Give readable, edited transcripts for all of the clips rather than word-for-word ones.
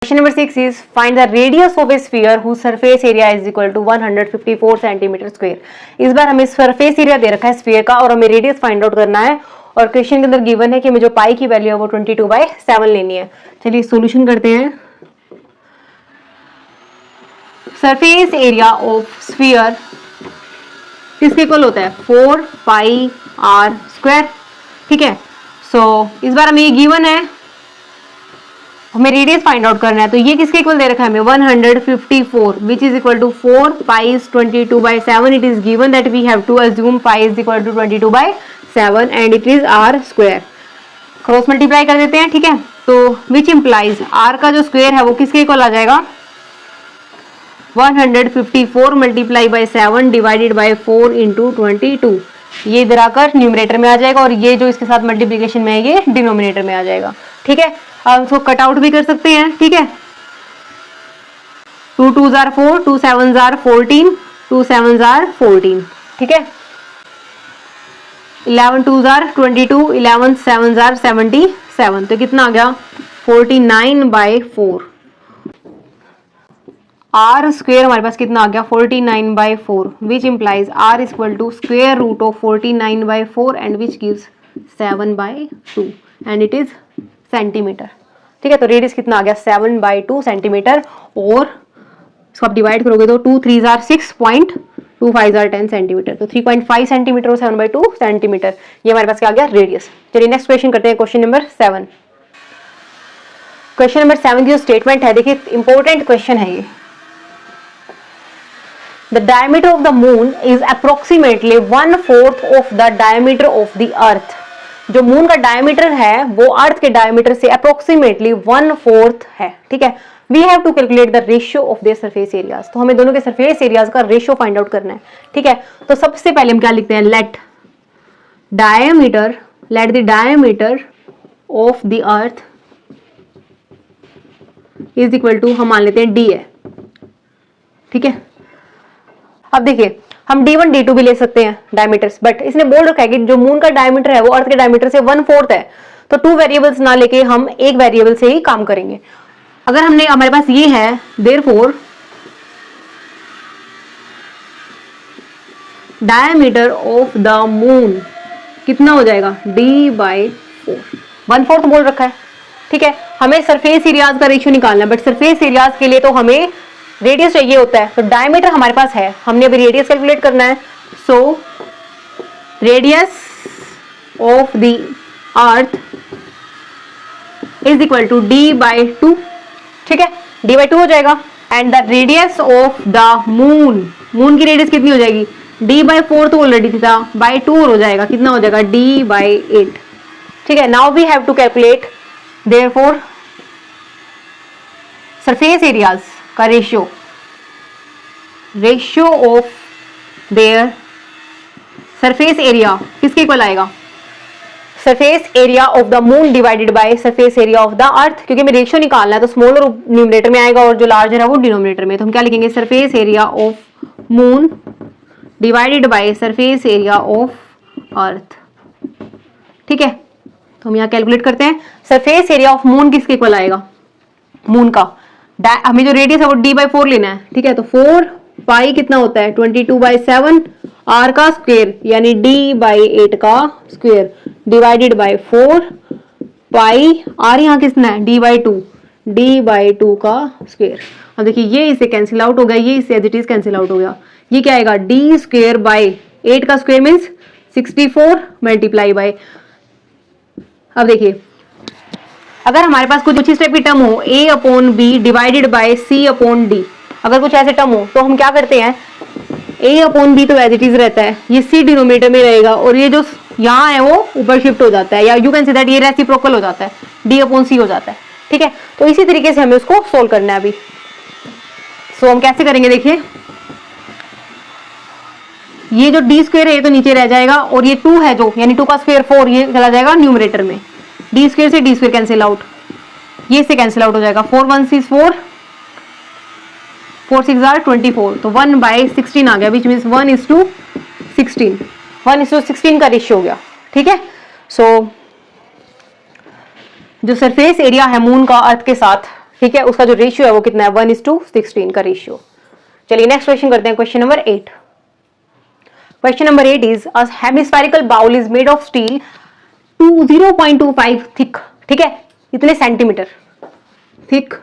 Question number 6 is find the radius of a sphere whose surface area is equal to 154 cm square. इस बार हमें surface area दे रखा है sphere का और हमें रेडियस फाइंड आउट करना है और क्वेश्चन के अंदर गिवन है कि हमें जो पाई की वैल्यू है वो 22/7 लेनी है। चलिए सॉल्यूशन करते हैं। सरफेस एरिया ऑफ स्फीयर किसके इक्वल होता है 4πr²। ठीक है, सो इस बार हमें ये गिवन है, हमें रेडियस फाइंड आउट करना है। तो ये किसके इक्वल दे रखा है हमें 154 which is equal to 4 pi is 22/7। It is given that we have to assume pi is equal to 22/7 and it is r square. Cross multiply कर देते हैं। ठीक है, तो विच इंप्लाइज r का जो स्क्वायर है वो किसके इक्वल आ जाएगा 154 multiply by 7 divided by 4 into 22। ये इधर आकर न्यूमरेटर में आ जाएगा और ये जो इसके साथ मल्टीप्लीकेशन में है ये डिनोमिनेटर में आ जाएगा। ठीक है, अब इसको कट आउट भी कर सकते हैं। ठीक है, 2 2s are 4, 2 7s are 14, 2 7s are 14। ठीक है, 11 2s are 22, 11 7s are 77। तो कितना आ गया 49/4। r स्क्वेयर हमारे पास कितना आ गया 49/4 which implies r is equal to square root of 49/4 and which gives 7/2 and it is centimetre. ठीक है, तो रेडियस कितना आ गया 7/2 सेंटीमीटर और इसको आप डिवाइड करोगे तो 2 3s are 6, 2 5s are 10 centimetre. तो 3.5 सेंटीमीटर और 7/2 सेंटीमीटर ये हमारे पास क्या आ गया रेडियस। चलिए नेक्स्ट क्वेश्चन करते हैं, क्वेश्चन नंबर 7। क्वेश्चन नंबर 7 की जो स्टेटमेंट है देखिए इंपॉर्टेंट क्वेश्चन है ये। The diameter of the moon is approximately 1/4 of the diameter of the earth। जो मून का डायमीटर है वो अर्थ के डायमीटर से अप्रोक्सीमेटली 1/4 है। ठीक है, we have to calculate the ratio of their surface areas. तो हमें दोनों के सरफेस एरियाज का रेशियो फाइंड आउट करना है। ठीक है, तो सबसे पहले हम क्या लिखते हैं let the diameter of the earth is equal to हम मान लेते हैं d है। ठीक है, अब देखिए हम d1 d2 भी ले सकते हैं डायमीटर्स, बट इसने बोल रखा है कि जो मून का डायमीटर है वो अर्थ के डायमीटर से 1/4 है। तो 2 वेरिएबल्स ना लेके हम एक वेरिएबल से ही काम करेंगे। अगर हमारे पास ये है therefore diameter of the moon कितना हो जाएगा d/4, 1/4 बोल रखा है। ठीक है, हमें सरफेस एरियाज का रेशियो निकालना है, बट सरफेस एरियाज के लिए तो हमें रेडियस चाहिए होता है। तो डायमीटर हमारे पास है, हमने अभी रेडियस कैलकुलेट करना है। So radius of the earth is equal to d/2। ठीक है, d/2 हो जाएगा and the radius of the moon की रेडियस कितनी हो जाएगी d/4 तो ऑलरेडी था, बाय 2 हो जाएगा, कितना हो जाएगा d/8। ठीक है, now we have to calculate therefore surface areas का ratio of their surface area किसके इक्वल आएगा surface area of the moon divided by surface area of the earth. क्योंकि हमें रेशियो निकालना है तो स्मॉलर न्यूमरेटर में आएगा और जो लार्जर है वो डिनोमिनेटर में। तो हम क्या लिखेंगे surface area of moon divided by surface area of earth. ठीक है, तो हम यहाँ कैलकुलेट करते हैं सरफेस एरिया ऑफ मून किसके इक्वल आएगा मून का हमें जो रेडियस है वो d/4 लेना है। ठीक है, तो 4 पाई कितना होता है 22/7 r का स्क्वायर यानी d/8 का square divided by 4 pi r यहाँ कितना है d/2 का स्क्वायर। अब देखिए ये इससे कैंसिल आउट हो गया, ये इससे as it is cancel out हो गया। ये क्या आएगा d² का स्क्वायर मीन्स 64 मल्टीप्लाई बाय। अब देखिए अगर हमारे पास कुछ इस टाइप की टर्म हो a/b डिवाइडेड बाय c/d, अगर कुछ ऐसे टर्म हो तो हम क्या करते हैं a/b तो एज इट इज रहता है, ये c डिनोमिनेटर में रहेगा और ये जो यहाँ है वो ऊपर शिफ्ट हो जाता है, या यू कैन से दैट ये रेसिप्रोकल हो जाता है, d/c हो जाता है। ठीक है, तो इसी तरीके से हमें उसको सोल्व करना है अभी। सो हम कैसे करेंगे देखिए, ये जो d² है ये तो नीचे रह जाएगा और ये 2 है जो यानी 2 का स्क्वायर 4 ये चला जाएगा न्यूमरेटर में, d² से d² कैंसिल आउट, ये से कैंसिल आउट हो जाएगा। 4 1 6 4, 4 6 are 24, तो 1/16 आ गया विच मीन्स 1:16, 1:16 का रेशियो हो गया। ठीक है, सो जो सरफेस एरिया है मून का अर्थ के साथ ठीक है, उसका जो रेशियो है वो कितना है 1:16 का रेशियो। चलिए नेक्स्ट क्वेश्चन करते हैं, question number 8। Question number 8 is a hemispherical bowl is made of steel 0.25 thick, ठीक है, इतने centimetre thick.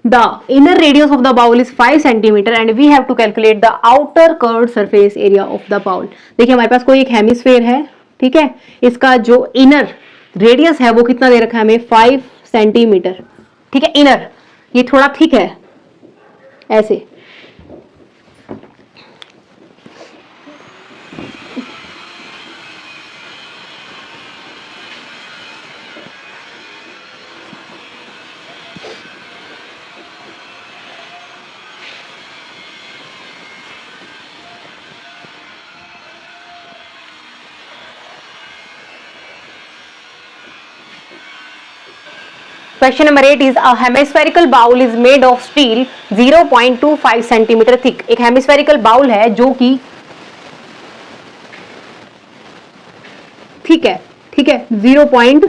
The inner radius of the bowl is 5 centimeter and we have to calculate the outer curved surface area of the bowl। देखिए हमारे पास कोई एक hemisphere है, ठीक है, इसका जो इनर रेडियस है वो कितना दे रखा है हमें 5 सेंटीमीटर, ठीक है, इनर, ये थोड़ा थिक है ऐसे। Question number 8 is a hemispherical bowl is made of steel 0.25 centimetre thick. एक हेमिस्फेरिकल बाउल है जो कि थिक है, ठीक है, 0.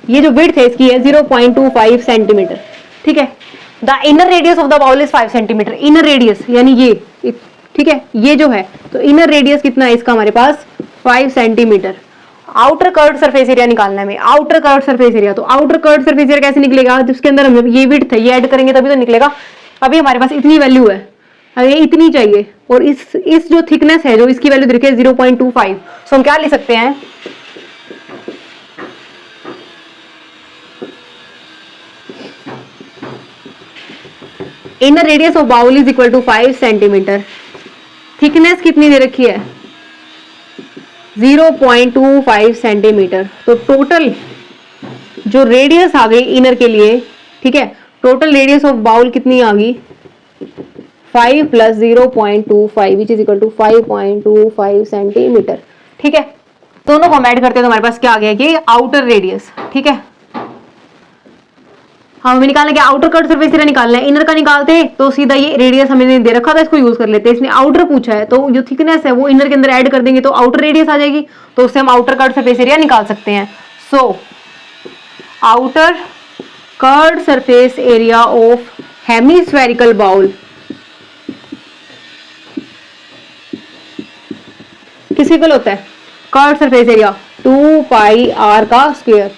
ये जो विड्थ है इसकी है 0.25 सेंटीमीटर, ठीक है। The inner radius of the bowl is 5 centimetre. Inner radius यानी ये, ठीक है, ये जो है, तो इनर रेडियस कितना है इसका हमारे पास 5 centimetre. Outer curved surface area निकालना है हमें, आउटर कर्व्ड सरफेस एरिया। तो आउटर कर्व्ड सरफेस एरिया कैसे निकलेगा, जिसके अंदर हम ये विड्थ है ये ऐड करेंगे तभी तो निकलेगा। अभी हमारे पास इतनी वैल्यू है, अभी इतनी चाहिए, और इस जो थिकनेस है जो इसकी वैल्यू देखिए 0.25, सो हम क्या लिख सकते हैं, inner radius of bowl is equal to 5 centimetre, thickness कितनी दे रखी है 0.25 सेंटीमीटर। तो टोटल जो रेडियस आ गई इनर के लिए, ठीक है, टोटल रेडियस ऑफ बाउल कितनी आ गई 5 plus 0.25 which is equal to 5.25 centimetre, ठीक है। दोनों को हम ऐड करते हैं तो हमारे पास क्या आ गया कि आउटर रेडियस, ठीक है। हमें निकालना क्या, आउटर कर्व्ड सरफेस एरिया निकालना है। इनर का निकालते तो सीधा ये रेडियस हमें दे रखा था, इसको यूज कर लेते हैं। इसने आउटर पूछा है तो जो थिकनेस है वो इनर के अंदर ऐड कर देंगे तो आउटर रेडियस आ जाएगी, तो उससे हम आउटर कर्व्ड सरफेस एरिया निकाल सकते हैं। So outer curved surface area of hemispherical bowl किस इक्वल होता है, curved surface area 2 pi r का square.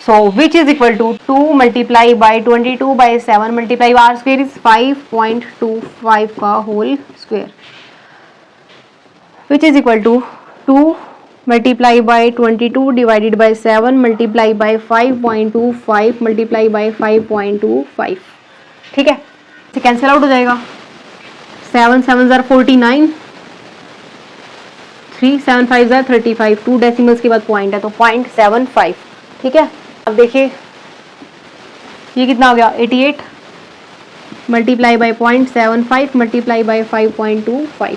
So which is equal to 2 multiply by 22 by 7 multiply by r square is 5.25 का whole square, which is equal to 2 multiply by 22 divided by 7 multiply by 5.25 multiply by 5.25, ठीक है, तो cancel out हो जाएगा। 7 7 are 49, 3 7 5 are 35, 2 decimals के बाद point है तो 0.75, ठीक है। अब देखिए ये कितना हो गया 88 मल्टीप्लाई बाई 0.75 मल्टीप्लाई बाई 5.25।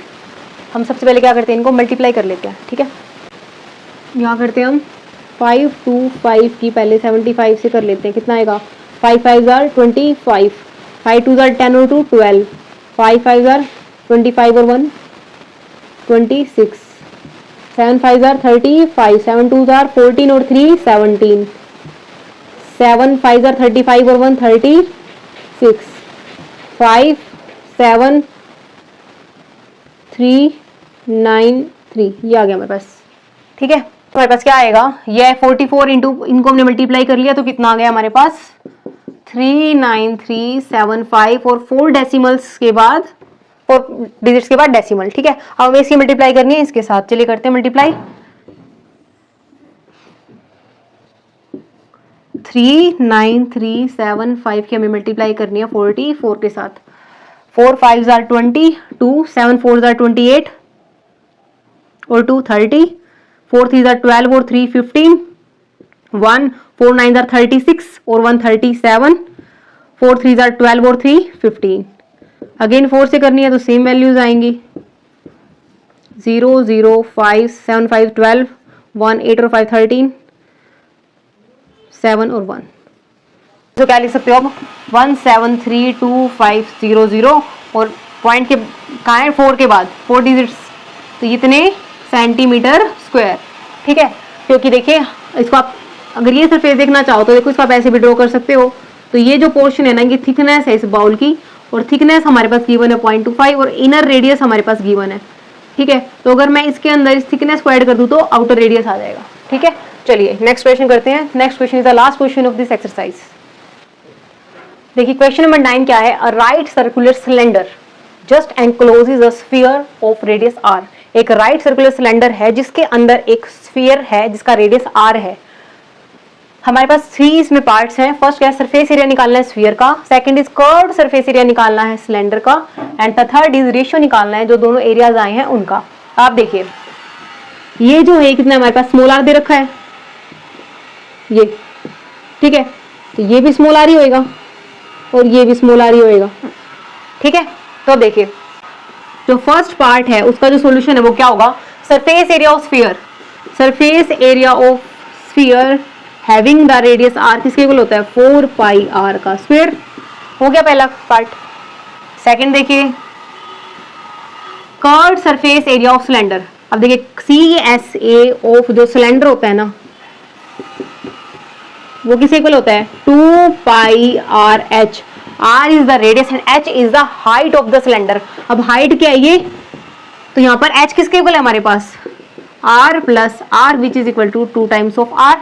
हम सबसे पहले क्या करते हैं, इनको मल्टीप्लाई कर लेते हैं, ठीक है। यहाँ करते हैं हम 525 की पहले 75 से कर लेते हैं, कितना आएगा 5 5 are 25, 5 2 are 10 और 2 12, 5 5 are 25 और 1 26, 7 5 are 35, 7 2 are 14 और 3 17, 7 5 are 35 और 1 36, 5 7 3 9 3, ये आ गया हमारे पास, ठीक है। तो हमारे पास क्या आएगा, ये 44 इंटू इनको हमने मल्टीप्लाई कर लिया तो कितना आ गया हमारे पास 39375 और 4 डेसिमल्स के बाद 4 डिजिट्स के बाद डेसिमल, ठीक है। अब हमें इसकी मल्टीप्लाई करनी है इसके साथ, चलिए करते हैं मल्टीप्लाई। 39375 की हमें मल्टीप्लाई करनी है 44 के साथ। 4 5 are 20, 2 7 4 are 28 और 2 30, 4 3 are 12 और 3 15, 1 4 9 are 36 और 1 37, 4 3 are 12 और 3 15। अगेन 4 से करनी है तो सेम वैल्यूज आएंगी, 0 0 5 7 5 12, 1 8 और 5 13, 7 और 1। तो क्या लिख सकते हो अब 173250 और पॉइंट के कहाँ है 4 के बाद 4 डिजिट्स, तो इतने सेंटीमीटर स्क्वायर, ठीक है। क्योंकि देखिए इसको आप अगर ये सरफेस देखना चाहो तो देखो इसको आप ऐसे भी ड्रॉ कर सकते हो, तो ये जो पोर्शन है ना, ये थिकनेस है इस बाउल की, और थिकनेस हमारे पास गिवन है 0.25 और इनर रेडियस हमारे पास गिवन है। ठीक है, तो अगर मैं इसके अंदर इस थिकनेस को ऐड कर दूं तो आउटर रेडियस आ जाएगा। ठीक है, चलिए नेक्स्ट क्वेश्चन करते हैं। Next question is the last question of this exercise. देखिए क्वेश्चन नंबर 9 क्या है, a right circular cylinder just encloses a sphere of radius R. एक राइट सर्कुलर सिलेंडर है जिसके अंदर एक स्फीयर है जिसका रेडियस आर है। हमारे पास 3 इसमें पार्ट्स हैं। फर्स्ट क्या है, सरफेस एरिया निकालना है स्फीयर का, second is curved surface area निकालना है सिलेंडर का, and the third is ratio निकालना है जो दोनों एरियाज आए हैं उनका। आप देखिए ये जो है कितना हमारे पास स्मॉल आर दे रखा है ये, ठीक है, तो ये भी स्मॉल आर ही होएगा और ये भी स्मॉल आर ही होएगा। ठीक है, तो अब देखिए जो फर्स्ट पार्ट है उसका जो सॉल्यूशन है वो क्या होगा, surface area of sphere, surface area of sphere having the radius R किसके इक्वल होता है 4 पाई आर का स्क्वायर। हो गया पहला पार्ट। सेकंड देखिए curved surface area of cylinder. अब देखिए CSA ऑफ जो सिलेंडर होता है ना वो किसके इक्वल होता है 2 pi R H. R is the radius and H is the height of the cylinder. अब हाइट क्या है ये, तो यहाँ पर H किसके इक्वल है हमारे पास R plus R which is equal to 2 times of R,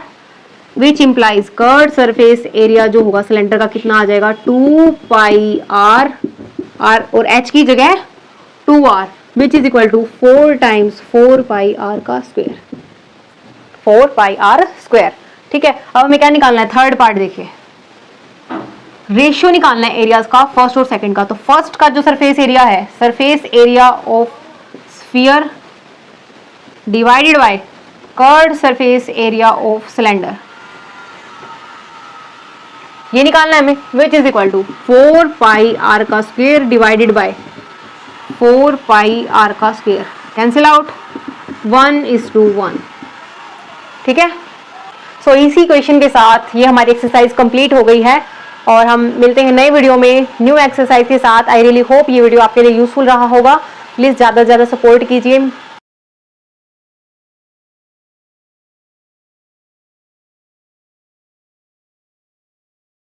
which implies curved surface area जो होगा सिलेंडर का कितना आ जाएगा 2 पाई R, R और H की जगह 2R which is equal to 4 times 4 pi R का स्क्वायर, 4 पाई R स्क्वायर। ठीक है, अब हमें क्या निकालना है, थर्ड पार्ट देखिए रेशियो निकालना है एरियाज का फर्स्ट और सेकंड का। तो फर्स्ट का जो सरफेस एरिया है, surface area of sphere divided by curved surface area of cylinder, ये निकालना है हमें, which is equal to 4 pi R का square divided by 4 pi R का स्क्वायर, कैंसिल आउट 1:1। ठीक है, सो इसी क्वेश्चन के साथ ये हमारी एक्सरसाइज कंप्लीट हो गई है और हम मिलते हैं नए वीडियो में न्यू एक्सरसाइज के साथ। आई रियली होप ये वीडियो आपके लिए यूजफुल रहा होगा। प्लीज ज़्यादा से ज़्यादा सपोर्ट कीजिए।